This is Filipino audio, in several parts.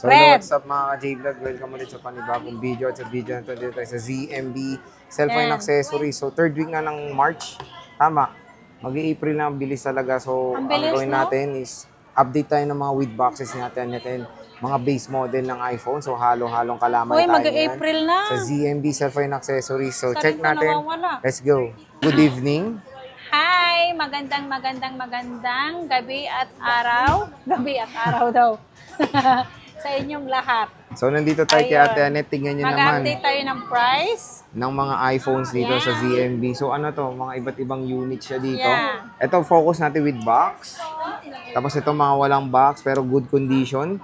So, what's up mga ka-J-Vlog? Welcome ulit sa panibagong video. At sa video na ito, dito tayo sa ZMB Cellphone Accessories. So, third week na ng March. Tama. Mag-i-April na, bilis talaga. So, ang gawin natin is update tayo ng mga with boxes natin. Mga base model ng iPhone. So, halong-halong kalamay tayo mag-April na. Sa ZMB Cellphone Accessories. So, check natin. Let's go. Good evening. Hi! Magandang gabi at araw. Gabi at araw daw. Sa inyong lahat. So, nandito tayo kay Ate Annette. Tingnan nyo naman. Mag-update tayo ng price. Ng mga iPhones dito sa ZMB. So, ano to? Mga iba't ibang units siya dito. Yeah. Ito, focus natin with box. Tapos ito, mga walang box, pero good condition.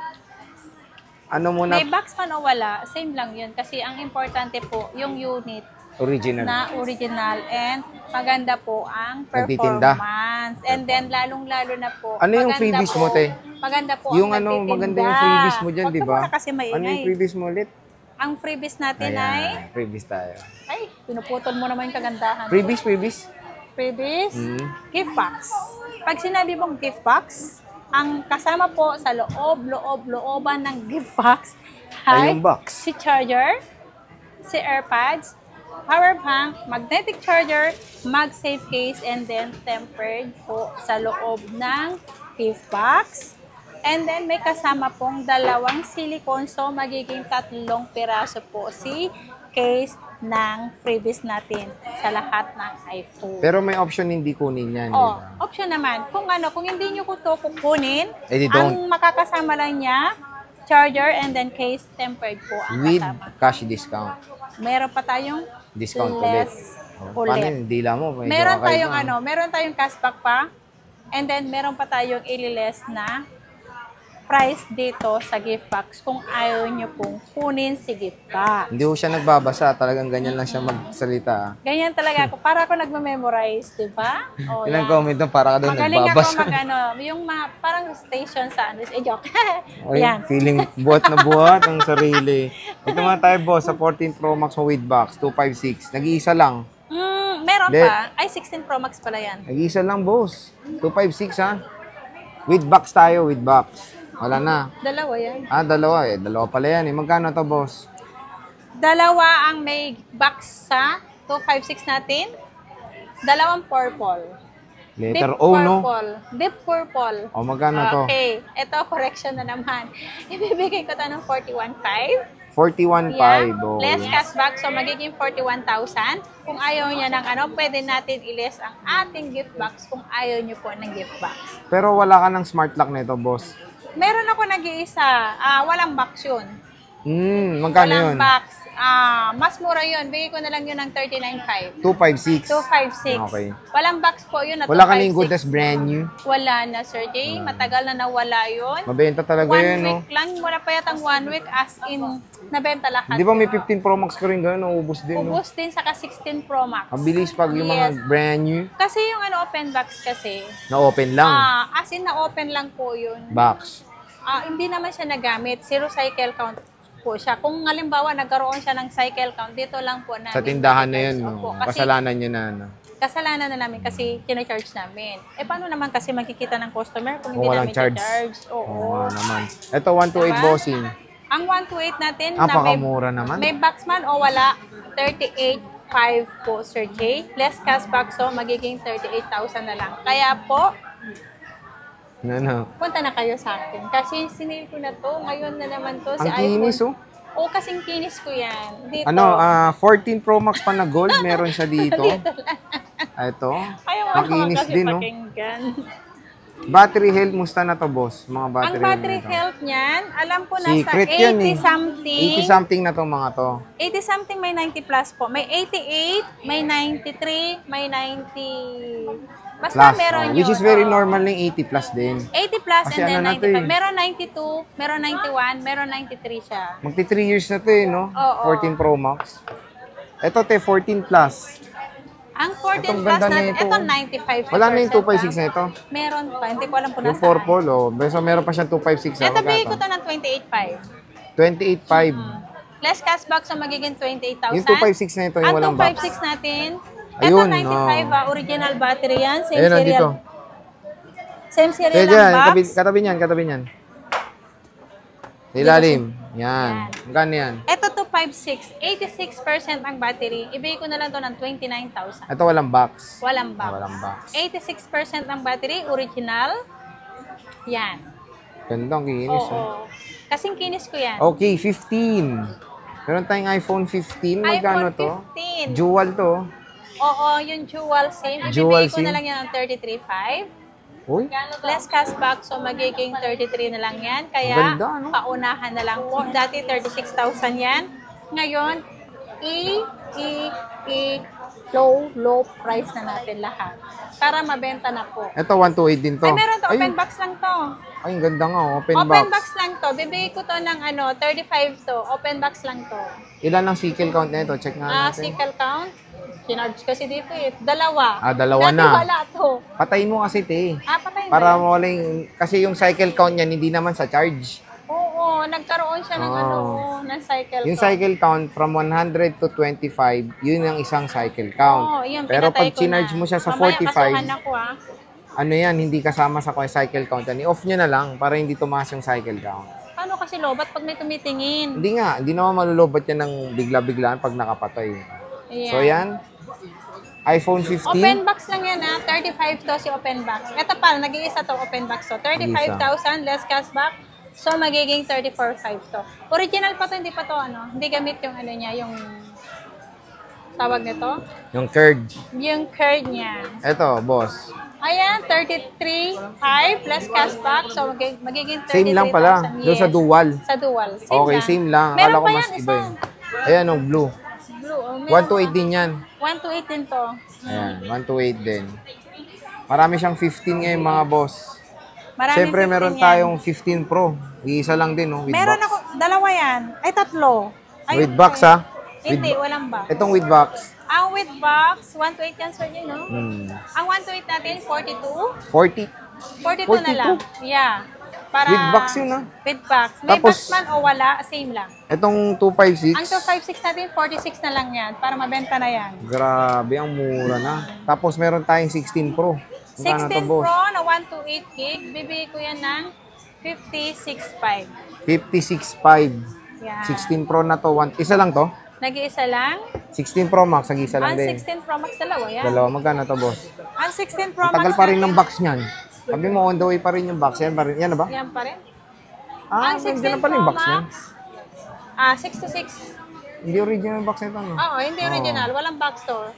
Ano muna? May box man o wala, same lang yun. Kasi ang importante po, yung unit. Original. And maganda po ang performance. And then, lalong-lalo na po. Ano yung freebies mo, te? Maganda po yung ano, maganda yung freebies mo dyan, di ba? Kasi may ano yung freebies mo ulit? Ang freebies natin ay... freebies tayo. Ay, pinuputol mo naman yung kagandahan. Freebies? Freebies? Gift box. Pag sinabi mong gift box, ang kasama po sa looban ng gift box ay yung box. Si charger, si AirPods, power bank, magnetic charger, mag-safe case, and then tempered po sa loob ng gift box. And then may kasama pong dalawang silicone, so magiging 3 piraso po si case ng freebies natin sa lahat ng iPhone. Pero may option hindi kunin yan. Oh, diba? Option naman. Kung hindi nyo ko ito kukunin, ang makakasama lang niya, charger and then case tempered po ang with kasama. Cash discount. Meron pa tayong discount ulit. Paano yung dila mo? Meron tayong cashback pa. And then meron pa tayong ililess na price dito sa gift box kung ayaw nyo pong kunin si gift box. Hindi ko siya nagbabasa. Talagang ganyan lang siya magsalita. Ganyan talaga ako. Para ako nagme-memorize, di ba? Oh, ilang comment doon para ka doon nagbabasa. Magaling ako yung parang station sa joke. Yan. Feeling buhat na buhat ang sarili. Ito nga tayo, boss, sa 14 Pro Max mo with box, 256. Nag-iisa lang. Meron pa. Ay, 16 Pro Max pala yan. Nag-iisa lang, boss. 256, ha? With box tayo, with box. Wala na. Dalawa yan. Dalawa. Dalawa pala yan. Magkano to, boss? Dalawa ang may box sa 256 natin. Dalawang purple. Letter O, no? Deep purple. O, magkano to? Okay. Ito, correction na naman. Ibibigay ko to ng 41,500. 41,500. Yeah. Less cashback, so magiging 41,000. Kung ayaw niya ng pwede natin i-less ang ating gift box kung ayaw niyo po ng gift box. Pero wala ka ng smart lock nito, boss? Meron ako nag-iisa. Walang box yun. Magkano yun? Walang box. Mas mura yun. Bigay ko na lang yun ng 39,500. 256. 256. Okay. Walang box po yun na 256. Wala ka na good as brand new? Wala na, Sir Jay. Matagal na nawala yun. Mabenta talaga yun, no? 1 week lang. Wala pa yatang 1 week as in nabenta lahat. Di ba may 15 Pro Max ka rin gano'n? Ubus din, no? Ubus din, saka 16 Pro Max. Mabilis pag yung mga brand new. Kasi yung open box kasi. Na-open lang? As in na-open lang po yun. Box? Hindi naman siya nagamit. 0 cycle count po siya. Kung halimbawa nagkaroon siya ng cycle count, dito lang po namin. Sa tindahan na yun, no? Opo, kasi kasalanan nyo na, no? Kasalanan na namin kasi tina-charge namin. Paano naman kasi makikita ng customer kung hindi walang namin charge? Oo. Naman. Ito, 128 bossing. Ang 128 natin, napakamura naman. May box man o wala, 38,500 po, Sir Jay. Less cashback, so magiging 38,000 na lang. Kaya po, punta na kayo sa akin. Kasi sinil ko na to. Ngayon na naman to. Si ang kinis, iPhone. Oo, kasing kinis ko yan. Dito. 14 Pro Max pa na gold. Meron siya dito. Ito. Makinis din, no? Battery health, musta na to, boss? Mga battery ang battery health niyan, alam ko nasa secret 80-something. 80-something na to, mga to. 80-something, may 90 plus po. May 88, may 93, may 90... Basta plus, meron yun. Which is very normal ng 80 plus din. 80 plus kasi and then 95. Eh. Meron 92, meron 91, meron 93 siya. Magti 3 years na to eh, no? Oo. 14 Pro Max. Ito, 14 plus. Ang 14 plus natin, ito 95%. Wala na yung 256 na ito? Meron pa, hindi ko alam po nasaan. Yung purple, So, meron pa siyang 256. Ito, bigay ko to ng 28,500. 28,500. Less cashback, so magiging 28,000. Yung 256 na ito, yung walang box. Ang 256 natin, ayun, ito 95 original battery yan. Same ayun, serial. Dito. Same serial ng box. Katabi niyan. Ilalim. Yan. Magkano yan? Ito 256. 86% ang battery. Ibigay ko na lang to ng 29,000. Ito walang box. Walang box. Walang box. 86% ang battery. Original. Yan. Ganda, ang kinis. Oo. Kasing kinis ko yan. Okay, 15. Meron tayong iPhone 15. Magkano to? iPhone 15. Dual to. Oo, yung dual SIM. Dual Ibibigay ko na SIM? lang yan ng 33,500. Uy, Less cashback, so magiging 33 na lang yan. Kaya, Ganda, no? paunahan na lang po. Dati, 36,000 yan. Ngayon, low price na natin lahat. Para mabenta na po. ito 128 din to. Ay, meron to. Open Ay, box lang to. ay, ang ganda nga. Open, Open box. box lang to. Bibigay ko to ng 35 to. Open box lang to. Ilan ang cycle count na ito? Check nga natin. Sickle count. Kinarge kasi dito eh. Dalawa. Dalawa Dati na. wala to. Patayin mo kasi, te. Patay mo Para yan. mawala yung... Kasi yung cycle count niyan, hindi naman sa charge. Oo, nagkaroon siya ng ng cycle Yung count. cycle count from 100 to 25, yun ang isang cycle count. Oo, yun, Pero pinatay pag ko chinarge na. mo siya sa Mamaya 45, kasuhan ako ano yan, hindi kasama sa cycle count. Yan. I-off nyo na lang para hindi tumaas yung cycle count. Paano kasi lobat pag may tumitingin? Hindi naman malulobat yan ng bigla-biglaan pag nakapatay. Ayan. So yan, iPhone 15. Open box lang yan 35 to si open box. Ito pa, nag-iisa to open box to. 35,000 less cashback. So magiging 34,500 to. Original pa to, hindi pa to hindi gamit yung niya, yung tawag nito. Yung curd. Yung curd niya. Eto, boss. Ayan, 33,500 plus cashback. So, magiging 33,000. Same lang pala. Doon sa dual. Sa dual. Okay, same lang. Meron Akala ko pa mas yan, iba isa. yun. Ayan, blue. Blue. 128 din yan. 128 din to. Ayan, 128 din. Marami siyang 15 ngayon, mga boss. Maraming Siyempre, 15 meron yan. tayong 15 Pro. Iisa lang din, with Meron box. ako, dalawa yan. Ay, tatlo. Ayun With box, pa eh. ha? Hindi, walang box. Itong with box. Ang with box, 128 yan, sir, no? Ang 128 natin, 40. 42. 42 na lang. Yeah. Para, With box yun, ha? With box. May Tapos, box man o wala, same lang. Itong 256. Ang 256 natin, 46 na lang yan. Para mabenta na yan. Grabe, ang mura na. Tapos meron tayong 16 Pro. Magkano to, 16 boss? Pro na 128 gig, bibigay ko yan ng 56,500. 56.5. Yan. 16 Pro na to. Isa lang to? Nag-iisa lang. 16 Pro Max, nag-isa lang Ang din. 16 Pro Max, dalawa yan. Dalawa, magkano to, boss? Ang 16 Pro Max Tagal pa rin ng natin- box niyan. Sabi mo, on the way pa rin yung box. Yan, pa rin. Yan na ba? Yan pa rin. Ah, Ang nandiyan 16 na pala yung Pro box niyan. Max, 66. Hindi original box nito, no? Oo, hindi original. Walang box store.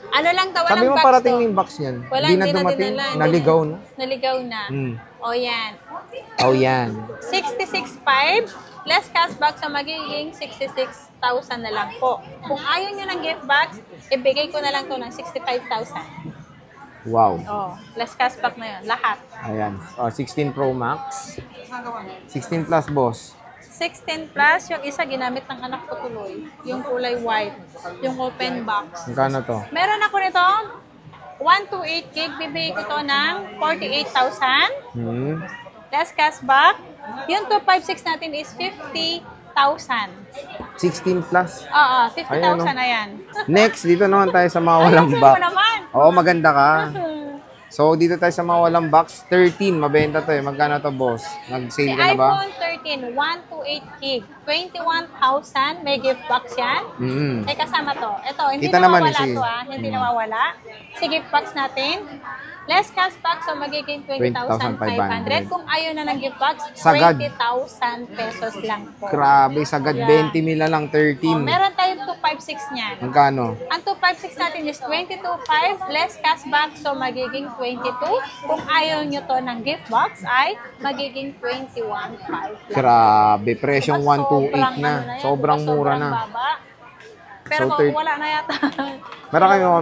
Ano lang to, walang Sabi mo box parating store. yung box niyan. Wala, Hindi na hindi na dumating. dinala, hindi Naligaw na. na. Naligaw na. O yan. Oh, yan. 66,500 less cashback sa magiging 66,000 na lang po. Kung ayaw nyo ng gift box, ibigay ko na lang to ng 65,000. Wow. Oh, less cashback na yun. Lahat. Ayan. 16 Pro Max. 16 Plus, boss. 16 plus, yung isa ginamit ng anak ko tuloy. Yung kulay white. Yung open box. Magkano to? Meron ako nito, 128 gig, bibigay ko to ng 48,000. Less cashback. Yung 256 natin is 50,000. 16 Plus. Oo, Ayan, 50,000 na yan. Next, dito naman tayo sa mga Ay, walang saan box. mo naman? Oo, maganda ka. So, dito tayo sa mga walang box. 13, mabenta to eh. Magkano to, boss? Si Nag-sale ka na ba? iPhone 13, 128 gig, 21,000, may gift box yan. May kasama to. Ito, hindi Kita naman nawawala eh, to hindi nawawala. Si gift box natin, less cashback, so magiging 20,500. Kung ayaw na ng gift box, Sagad. 20,000 pesos lang po. Grabe, sagad Yeah. 20 mil na lang, 13. Meron tayong 256 niyan. Magkano? Ang 256 natin is 22,500 less cashback, so magiging 22. Kung ayaw nyo to ng gift box, ay magiging 21,500 lang. Grabe, presyong Diba, 128 sobrang na. yan, Sobrang diba, mura sobrang na. baba. Pero So, wala na yata.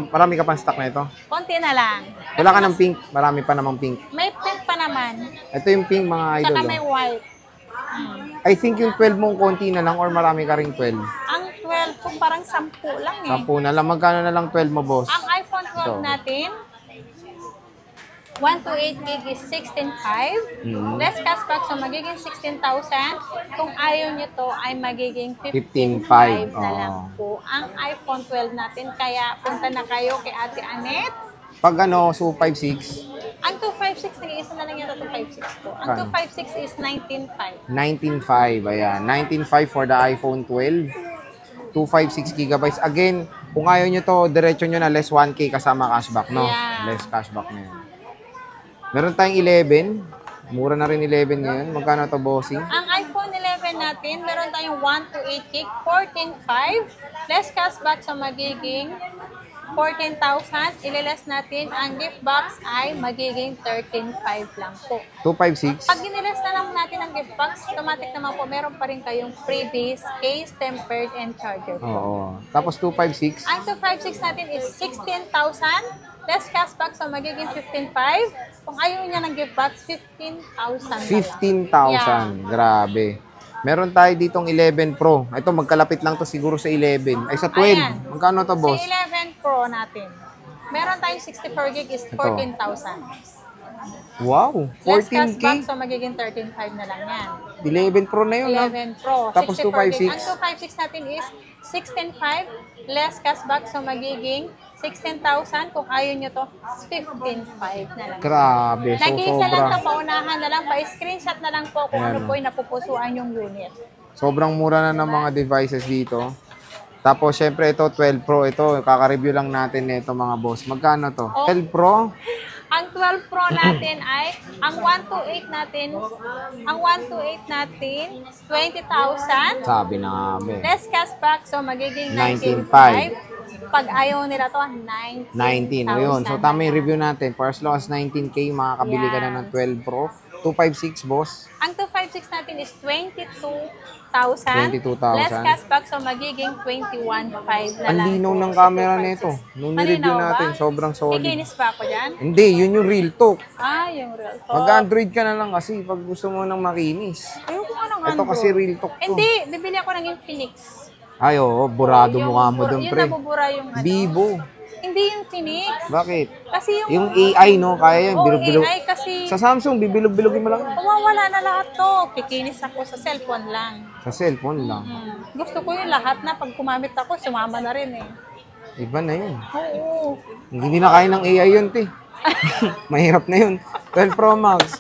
Marami ka pang stock na ito. Konti na lang. Wala ka ng pink. Marami pa namang pink. May pink pa naman. Ito yung pink, mga idol. Saka may oh. white. I think yung 12 mong konti na lang or marami ka ring 12. Ang 12 ko parang 10 lang eh. 10 na lang. Magkano na lang 12 mo, boss? Ang iPhone 12 Ito. natin, 128 gig is 16,500. Less cashback, so magiging 16,000. Kung ayaw nyo to, ay magiging 15,500 na lang Oh. po. Ang iPhone 12 natin, kaya punta na kayo kay Ate Anet Pag ano, so 5.6, Ang 256, nag-iisa na lang yata 256 po. Ang Kano? 256 is 19.5. 19.5. Ayan, 19.5 for the iPhone 12. 256 gigabytes. Again, kung ayaw nyo to, diretso nyo na less 1K kasama cashback, no? Yeah. Less cashback na yun. Meron tayong 11. Mura na rin 11 ngayon. Magkano to, bossing? Ang iPhone 11 natin, meron tayong 1 to 8 gig, 14.5. Less cashback, so magiging 14,000. Ililess natin, ang gift box ay magiging 13.5 lang po. 256. Pag iniles na lang natin ang gift box, automatic naman po, meron pa rin kayong freebies, case, tempered, and charger po. Oo. Tapos 256. Ang 256 natin is 16,000. Less cashback, so magiging 15.5. Kung ayaw niya ng gift box, 15,000. 15,000. Grabe. Meron tayo ditong 11 Pro. Ito, magkalapit lang to siguro sa 11. Ay, sa 12. Ayan. Magkano to, boss? Sa 11 Pro natin, meron tayong 64 gig is 14,000. Wow. Less cashback, 14K. so magiging 13.5 na lang yan. 11 Pro na yun, ha? 11 Pro. Tapos 64 gig. 256. Ang 256 natin is 16.5. Less cashback, so magiging 16,000. Kung ayaw nyo to, 15.5 na lang. Grabe. So, Nag-iisa lang sobra. to, paunahan na lang, pa-screenshot na lang po kung ano Ayan, po yung napupusuan yung unit. Sobrang mura na ng mga devices dito. Tapos, syempre, ito, 12 Pro. Ito, kaka-review lang natin nito, mga boss. Magkano to? 12 Pro? Ang 12 Pro natin ay, ang 128 natin, 20,000. Sabi na nga, Less cashback, so magiging 19.5. 19.5. Pag ayaw nila to, 19,000. 19. Ayun. So, tama yung review natin. For as low as 19K, makakabili ka na ng 12 Pro. 256, boss. Ang 256 natin is 22,000. 22,000. Less cashback, so magiging 21,500 na Ang lang linaw po ng sa camera 256. nito. Nung ni-review Malinaw ba? natin, sobrang solid. Ikinis ba ako dyan? Hindi, yun yung real talk. Yung real talk. Mag-Android ka na lang kasi pag gusto mo ng makinis. Ayoko nga ng Ito Android. kasi real talk to. Hindi, bibili ako ng Infinix. Ay, oo, burado Yung mukha mo dun, yung pre. nabubura yung ano. Vivo. Hindi yung Phoenix. Bakit? Kasi Yung AI, no? Kaya yan, Oo, bilog-bilog. AI kasi Sa Samsung, bibilog-bilogin mo lang. mawawala na lahat to. Kikinis ako sa cellphone lang. Sa cellphone lang. Gusto ko yung lahat na pag kumamit ako, sumama na rin eh. Iba na yun. Oo. Hindi na kaya ng AI yun, te. Mahirap na yun. 12 Pro Max.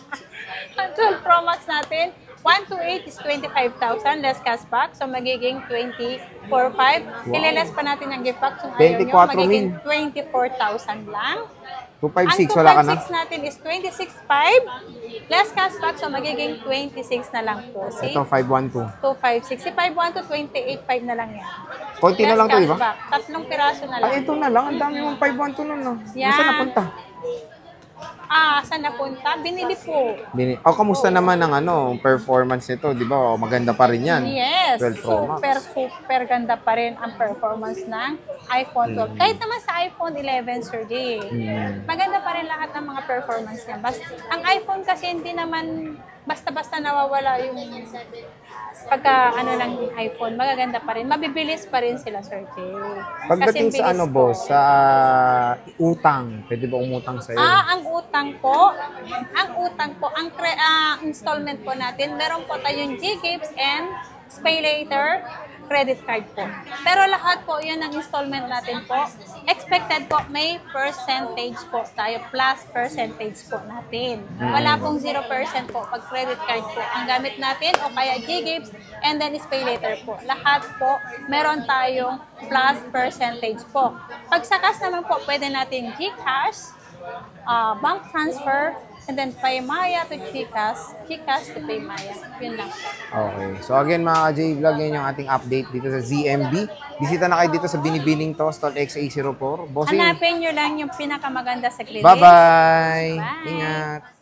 Ang 12 Pro Max natin, 128 is 25,000 less cashback. So, magiging 24,500. Wow. Ililess pa natin ang gift box. Kung ayaw nyo, 24,000. magiging 24,000 lang. 256, Ang wala ka na? 256 natin is 26,500. Less cashback, so magiging 26 na lang po. See? Ito, 512. 256. Si 512, 28,500 na lang yan. Konti na Less lang to, di ba? cashback. Tatlong piraso na lang. Ay, ito na lang. Ang dami mong 512 nun, no? Yan. Saan napunta? Saan napunta? Binili po. Kamusta naman ang performance nito? Di ba? Maganda pa rin yan. Yes. 12 Pro Max. Super ganda pa rin ang performance ng iPhone 12. Kahit naman sa iPhone 11, Sir Jay. Maganda pa rin lahat ng mga performance niya. Ang iPhone kasi hindi naman basta-basta nawawala yung pagka ng iPhone. Magaganda pa rin. Mabibilis pa rin sila, Sir Jay. Pagdating Kasi sa bilis boss, po. sa utang. Pwede ba umutang sa'yo? Ang utang po, ang installment po natin, meron po tayong G-Gives and Pay Later credit card po. Pero lahat po, yun ang installment natin po. Expected po, may percentage po tayo, plus percentage po natin. Wala pong 0% po pag credit card po ang gamit natin o kaya G-Gives and then Pay Later po. Lahat po, meron tayong plus percentage po. Pag sa cash naman po, pwede natin GCash, bank transfer, and then Paymaya to GCash, GCash to Paymaya. Yun lang. Okay. So again mga ka-J-Vlog, yan yung ating update dito sa ZMB. Bisita na kayo dito sa Binibining Tostol XA04. Bossing, Hanapin nyo lang yung pinakamaganda sa Green bye-bye! Bye. Ingat!